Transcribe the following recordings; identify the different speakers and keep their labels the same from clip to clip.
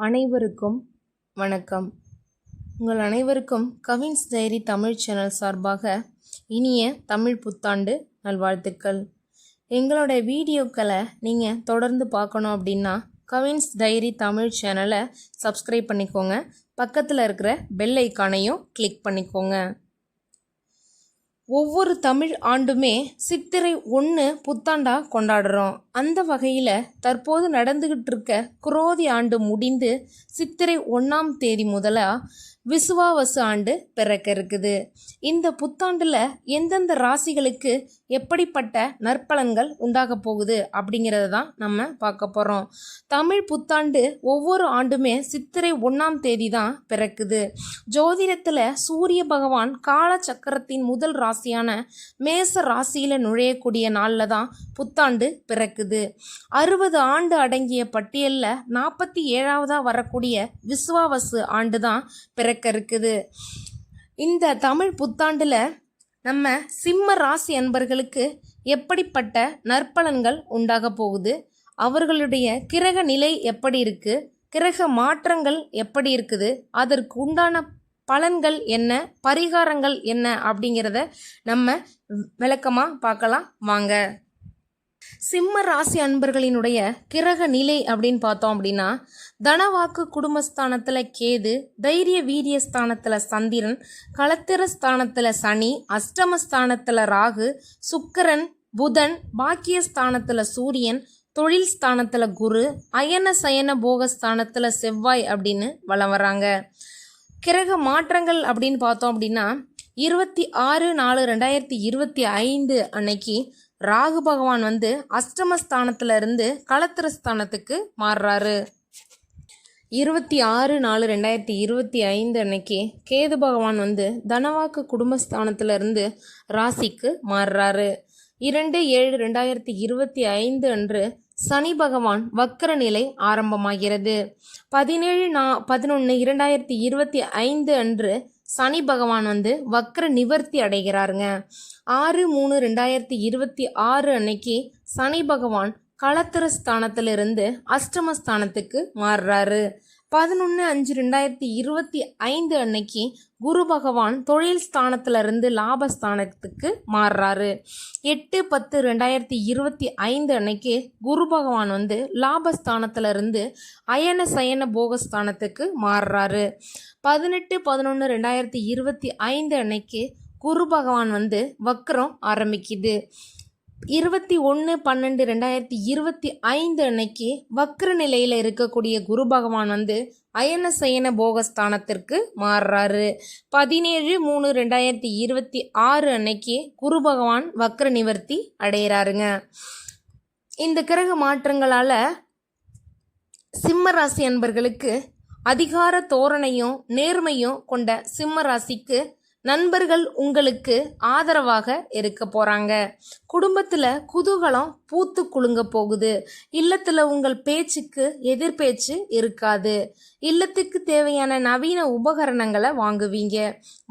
Speaker 1: அனைவருக்கும் வணக்கம். உங்கள் அனைவருக்கும் கவின்ஸ் டைரி தமிழ் சேனல் சார்பாக இனிய தமிழ் புத்தாண்டு நல்வாழ்த்துக்கள். எங்களோட வீடியோக்களை நீங்கள் தொடர்ந்து பார்க்கணும் அப்படின்னா கவின்ஸ் டைரி தமிழ் சேனலை சப்ஸ்கிரைப் பண்ணிக்கோங்க. பக்கத்தில் இருக்கிற பெல் ஐக்கானையும் கிளிக் பண்ணிக்கோங்க. ஒவ்வொரு தமிழ் ஆண்டுமே சித்திரை 1 புத்தாண்டாக கொண்டாடுறோம். அந்த வகையில் தற்போது நடந்துக்கிட்டு இருக்க குரோதி ஆண்டு முடிந்து சித்திரை 1ஆம் தேதி முதலாக விசுவாவசு ஆண்டு பிறக்க இருக்குது. இந்த புத்தாண்டில் எந்தெந்த ராசிகளுக்கு எப்படிப்பட்ட நற்பலன்கள் உண்டாக போகுது அப்படிங்கிறத தான் நம்ம பார்க்க போகிறோம். தமிழ் புத்தாண்டு ஒவ்வொரு ஆண்டுமே சித்திரை 1ஆம் தேதி தான் பிறக்குது. ஜோதிடத்தில் சூரிய பகவான் காலச்சக்கரத்தின் முதல் ராசியான மேச ராசியில் நுழையக்கூடிய நாளில் தான் புத்தாண்டு பிறக்குது. 60 ஆண்டு அடங்கிய பட்டியலில் 47ஆவதாக வரக்கூடிய விசுவாவசு ஆண்டு தான் பிறக்க இருக்குது. இந்த தமிழ் புத்தாண்டில் நம்ம சிம்ம ராசி அன்பர்களுக்கு எப்படிப்பட்ட நற்பலன்கள் உண்டாக போகுது, அவர்களுடைய கிரக நிலை எப்படி இருக்குது, கிரக மாற்றங்கள் எப்படி இருக்குது, அதற்கு உண்டான பலன்கள் என்ன, பரிகாரங்கள் என்ன அப்படிங்கிறத நம்ம விளக்கமாக பார்க்கலாம் வாங்க. சிம்ம ராசி அன்பர்களினுடைய கிரக நிலை அப்படின்னு பார்த்தோம் அப்படின்னா, தனவாக்கு குடும்பஸ்தானத்தில் கேது, தைரிய வீரிய ஸ்தானத்தில் சந்திரன், களத்திர ஸ்தானத்தில் சனி, அஷ்டமஸ்தானத்தில் ராகு, சுக்கிரன், புதன், பாக்கியஸ்தானத்தில் சூரியன், தொழில் ஸ்தானத்தில் குரு, அயன சயன போகஸ்தானத்தில் செவ்வாய் அப்படின்னு வலம் வராங்க. கிரக மாற்றங்கள் அப்படின்னு பார்த்தோம் அப்படின்னா 26/4/2025 அன்னைக்கு ராகு பகவான் அஷ்டமஸ்தானத்துல இருந்து களத்திரஸ்தானத்துக்கு மாறுறாரு. 26/4/2025 அன்னைக்கு கேது பகவான் தனவாக்கு குடும்பஸ்தானத்துல இருந்து ராசிக்கு மாறுறாரு. 2/7/2025 அன்று சனி பகவான் வக்கர நிலை ஆரம்பமாகிறது. 17/11/2025 அன்று சனி பகவான் வக்ர நிவர்த்தி அடைகிறாருங்க. 6/3/2026 அன்னைக்கு சனி பகவான் களத்திர ஸ்தானத்திலிருந்து அஷ்டமஸ்தானத்துக்கு மாறுறாரு. 11/5/2025 அன்னைக்கு குரு பகவான் தொழில் ஸ்தானத்திலிருந்து லாபஸ்தானத்துக்கு மாறுறாரு. 8/10/2025 அன்னைக்கு குரு பகவான் லாபஸ்தானத்திலிருந்து அயன சயன போகஸ்தானத்துக்கு மாறுறாரு. 18/11/2025 அன்னைக்கு குரு பகவான் வக்ரம் ஆரம்பிக்குது. 21/12/2025 அன்னைக்கு வக்ர நிலையில் இருக்கக்கூடிய குரு பகவான் அயன சயன போகஸ்தானத்திற்கு மாறுறாரு. 17/3/2026 அன்னைக்கு குரு பகவான் வக்ர நிவர்த்தி அடைகிறாருங்க. இந்த கிரக மாற்றங்களால் சிம்ம ராசி அன்பர்களுக்கு அதிகார தோரணையும் நேர்மையும் கொண்ட சிம்ம ராசிக்கு நண்பர்கள் உங்களுக்கு ஆதரவாக இருக்க போகிறாங்க. குடும்பத்தில் குதூகலம் பூத்து குலுங்க போகுது. இல்லத்தில் உங்கள் பேச்சுக்கு எதிர்பேச்சு இருக்காது. இல்லத்துக்கு தேவையான நவீன உபகரணங்களை வாங்குவீங்க.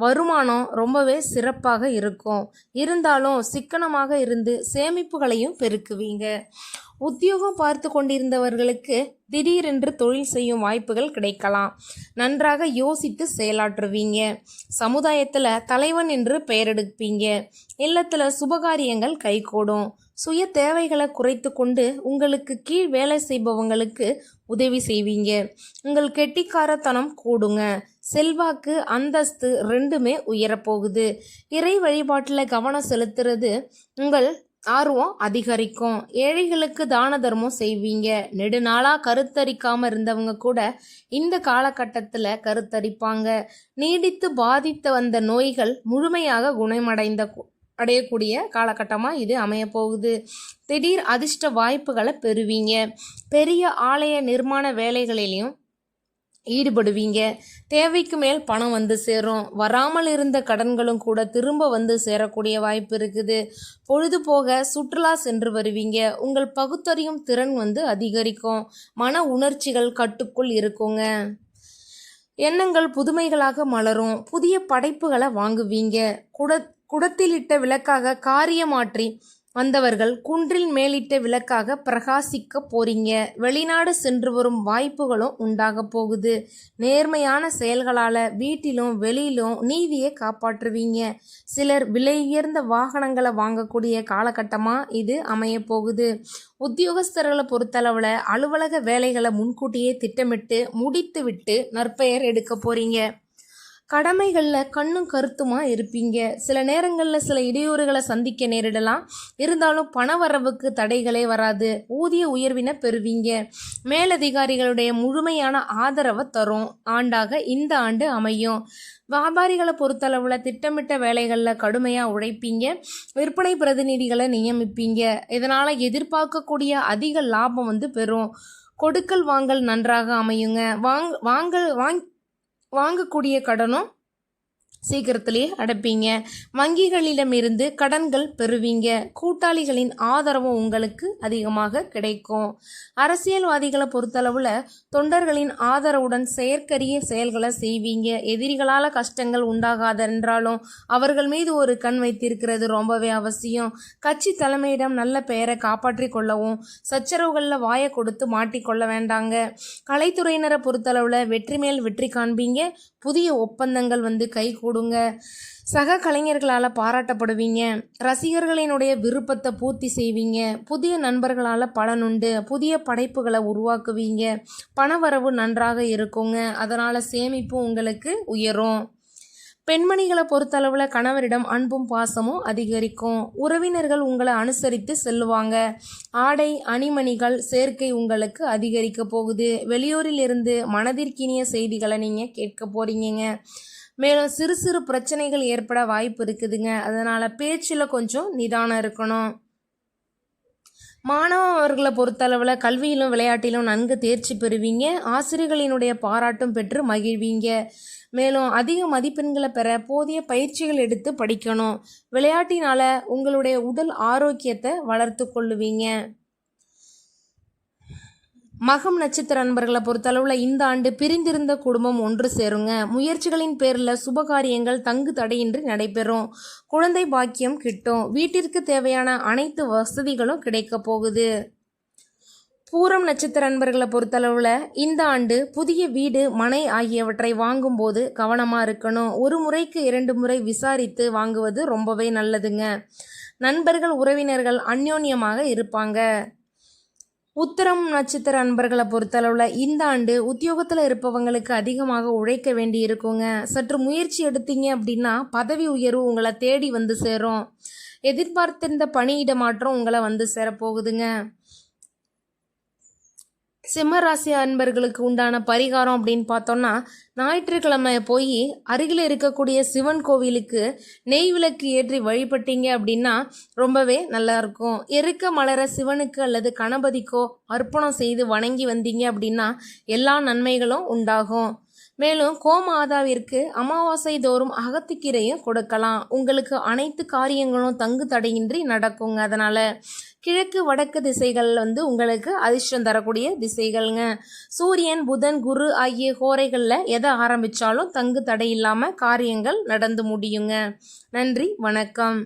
Speaker 1: வருமானம் ரொம்பவே சிறப்பாக இருக்கும். இருந்தாலும் சிக்கனமாக இருந்து சேமிப்புகளையும் பெருக்குவீங்க. உத்தியோகம் பார்த்து கொண்டிருந்தவர்களுக்கு திடீரென்று தொழில் செய்யும் வாய்ப்புகள் கிடைக்கலாம். நன்றாக யோசித்து செயலாற்றுவீங்க. சமுதாயத்தில் தலைவன் என்று பெயரெடுப்பீங்க. இல்லத்தில் சுபகாரியங்கள் கைகூடும். சுய தேவைகளை குறைத்து கொண்டு உங்களுக்கு கீழ் வேலை செய்பவங்களுக்கு உதவி செய்வீங்க. உங்கள் கெட்டிக்காரத்தனம் கூடுங்க. செல்வாக்கு அந்தஸ்து ரெண்டுமே உயரப்போகுது. இறை வழிபாட்டில் கவனம் செலுத்துறது உங்கள் ஆர்வம் அதிகரிக்கும். ஏழைகளுக்கு தான தர்மம் செய்வீங்க. நெடுநாளாக கருத்தரிக்காமல் இருந்தவங்க கூட இந்த காலகட்டத்தில் கருத்தரிப்பாங்க. நீடித்து பாதித்து வந்த நோய்கள் முழுமையாக அடையக்கூடிய காலகட்டமாக இது அமையப்போகுது. திடீர் அதிர்ஷ்ட வாய்ப்புகளை பெறுவீங்க. பெரிய ஆலய நிர்மாண வேலைகளிலையும் ஈடுபடுவீங்க. தேவைக்கு மேல் பணம் சேரும். வராமல் இருந்த கடன்களும் கூட திரும்ப சேரக்கூடிய வாய்ப்பு இருக்குது. பொழுதுபோக சுற்றுலா சென்று வருவீங்க. உங்கள் பகுத்தறியும் திறன் அதிகரிக்கும். மன உணர்ச்சிகள் கட்டுக்குள் இருக்குங்க. எண்ணங்கள் புதுமைகளாக மலரும். புதிய படைப்புகளை வாங்குவீங்க. குடத்திலிட்ட விளக்காக காரியமாற்றி வந்தவர்கள் குன்றில் மேலிட்ட விளக்காக பிரகாசிக்க போறீங்க. வெளிநாடு சென்று வரும் வாய்ப்புகளும் உண்டாக போகுது. நேர்மையான செயல்களால் வீட்டிலும் வெளியிலும் நீதியை காப்பாற்றுவீங்க. சிலர் விலை உயர்ந்த வாகனங்களை வாங்கக்கூடிய காலகட்டமாக இது அமைய போகுது. உத்தியோகஸ்தர்களை பொறுத்தளவில் அலுவலக வேலைகளை முன்கூட்டியே திட்டமிட்டு முடித்து விட்டு நற்பெயர் எடுக்க போறீங்க. கடமைகளில் கண்ணும் கருத்துமா இருப்பீங்க. சில நேரங்களில் சில இடையூறுகளை சந்திக்க நேரிடலாம். இருந்தாலும் பண வரவுக்கு தடைகளே வராது. ஊதிய உயர்வினை பெறுவீங்க. மேலதிகாரிகளுடைய முழுமையான ஆதரவை தரும் ஆண்டாக இந்த ஆண்டு அமையும். வியாபாரிகளை பொறுத்தளவில் திட்டமிட்ட வேலைகளில் கடுமையாக உழைப்பீங்க. விற்பனை பிரதிநிதிகளை நியமிப்பீங்க. இதனால் எதிர்பார்க்கக்கூடிய அதிக லாபம் பெறும். கொடுக்கல் வாங்கல் நன்றாக அமையுங்க. வாங்கக்கூடிய கடனும் சீக்கிரத்திலேயே அடைப்பீங்க. வங்கிகளிடமிருந்து கடன்கள் பெறுவீங்க. கூட்டாளிகளின் ஆதரவும் உங்களுக்கு அதிகமாக கிடைக்கும். அரசியல்வாதிகளை பொறுத்தளவில் தொண்டர்களின் ஆதரவுடன் செயற்கரிய செயல்களை செய்வீங்க. எதிரிகளால் கஷ்டங்கள் உண்டாகாதென்றாலும் அவர்கள் மீது ஒரு கண் வைத்திருக்கிறது ரொம்பவே அவசியம். கட்சி தலைமையிடம் நல்ல பெயரை காப்பாற்றி கொள்ளவும் சச்சரவுகளில் வாயை கொடுத்து மாட்டிக்கொள்ள வேண்டாங்க. கலைத்துறையினரை பொறுத்தளவில் வெற்றி மேல் வெற்றி காண்பீங்க. புதிய ஒப்பந்தங்கள் கை கொடுங்க. சக கலைஞர்களால் பாராட்டப்படுவீங்க. ரசிகர்களினுடைய விருப்பத்தை பூர்த்தி செய்வீங்க. புதிய நண்பர்களால் பலனுண்டு. புதிய படைப்புகளை உருவாக்குவீங்க. பணவரவு நன்றாக இருக்குங்க. அதனால் சேமிப்பும் உங்களுக்கு உயரும். பெண்மணிகளை பொறுத்தளவில் கணவரிடம் அன்பும் பாசமும் அதிகரிக்கும். உறவினர்கள் உங்களை அனுசரித்து செல்லுவாங்க. ஆடை அணிமணிகள் சேர்க்கை உங்களுக்கு அதிகரிக்க போகுது. வெளியூரில் இருந்து மனதிற்கினிய செய்திகளை நீங்கள் கேட்க போறீங்க. மேலும் சிறு சிறு பிரச்சனைகள் ஏற்பட வாய்ப்பு இருக்குதுங்க. அதனால் பேச்சில் கொஞ்சம் நிதானம் இருக்கணும். மாணவர்களை பொறுத்தளவில் கல்வியிலும் விளையாட்டிலும் நன்கு தேர்ச்சி பெறுவீங்க. ஆசிரியர்களினுடைய பாராட்டும் பெற்று மகிழ்வீங்க. மேலும் அதிக மதிப்பெண்களை பெற போதிய பயிற்சிகள் எடுத்து படிக்கணும். விளையாட்டினால் உங்களுடைய உடல் ஆரோக்கியத்தை வளர்த்து கொள்ளுவீங்க. மகம் நட்சத்திர நண்பர்களை பொறுத்தளவில் இந்த ஆண்டு பிரிந்திருந்த குடும்பம் ஒன்று சேருங்க. முயற்சிகளின் பேரில் சுபகாரியங்கள் தங்கு தடையின்றி நடைபெறும். குழந்தை பாக்கியம் கிட்டும். வீட்டிற்கு தேவையான அனைத்து வசதிகளும் கிடைக்க போகுது. பூரம் நட்சத்திர நண்பர்களை பொறுத்தளவில் இந்த ஆண்டு புதிய வீடு மனை ஆகியவற்றை வாங்கும்போது கவனமாக இருக்கணும். ஒரு முறைக்கு 2 முறை விசாரித்து வாங்குவது ரொம்பவே நல்லதுங்க. நண்பர்கள் உறவினர்கள் அந்யோன்யமாக இருப்பாங்க. உத்திரம் நட்சத்திர நண்பர்களை பொறுத்தளவில் இந்த ஆண்டு உத்தியோகத்தில் இருப்பவங்களுக்கு அதிகமாக உழைக்க வேண்டி இருக்குங்க. சற்று முயற்சி எடுத்தீங்க அப்படின்னா பதவி உயர்வு உங்களை தேடி சேரும். எதிர்பார்த்திருந்த பணியிட மாற்றம் உங்களை சேரப்போகுதுங்க. சிம்மராசி அன்பர்களுக்கு உண்டான பரிகாரம் அப்படின்னு பார்த்தோம்னா, ஞாயிற்றுக்கிழமை போய் அருகில் இருக்கக்கூடிய சிவன் கோவிலுக்கு நெய் விளக்கு ஏற்றி வழிபட்டீங்க அப்படின்னா ரொம்பவே நல்லா இருக்கும். எருக்க மலர சிவனுக்கு அல்லது கணபதிக்கோ அர்ப்பணம் செய்து வணங்கி வந்தீங்க அப்படின்னா எல்லா நன்மைகளும் உண்டாகும். மேலும் கோமாதாவிற்கு அமாவாசை தோறும் அகத்திக்கீரையும் கொடுக்கலாம். உங்களுக்கு அனைத்து காரியங்களும் தங்கு தடையின்றி நடக்குங்க. அதனால் கிழக்கு வடக்கு திசைகள் உங்களுக்கு அதிர்ஷ்டம் தரக்கூடிய திசைகள்ங்க. சூரியன் புதன் குரு ஆகிய கோரைகளில் எதை ஆரம்பித்தாலும் தங்கு தடை இல்லாமல் காரியங்கள் நடந்து முடியுங்க. நன்றி, வணக்கம்.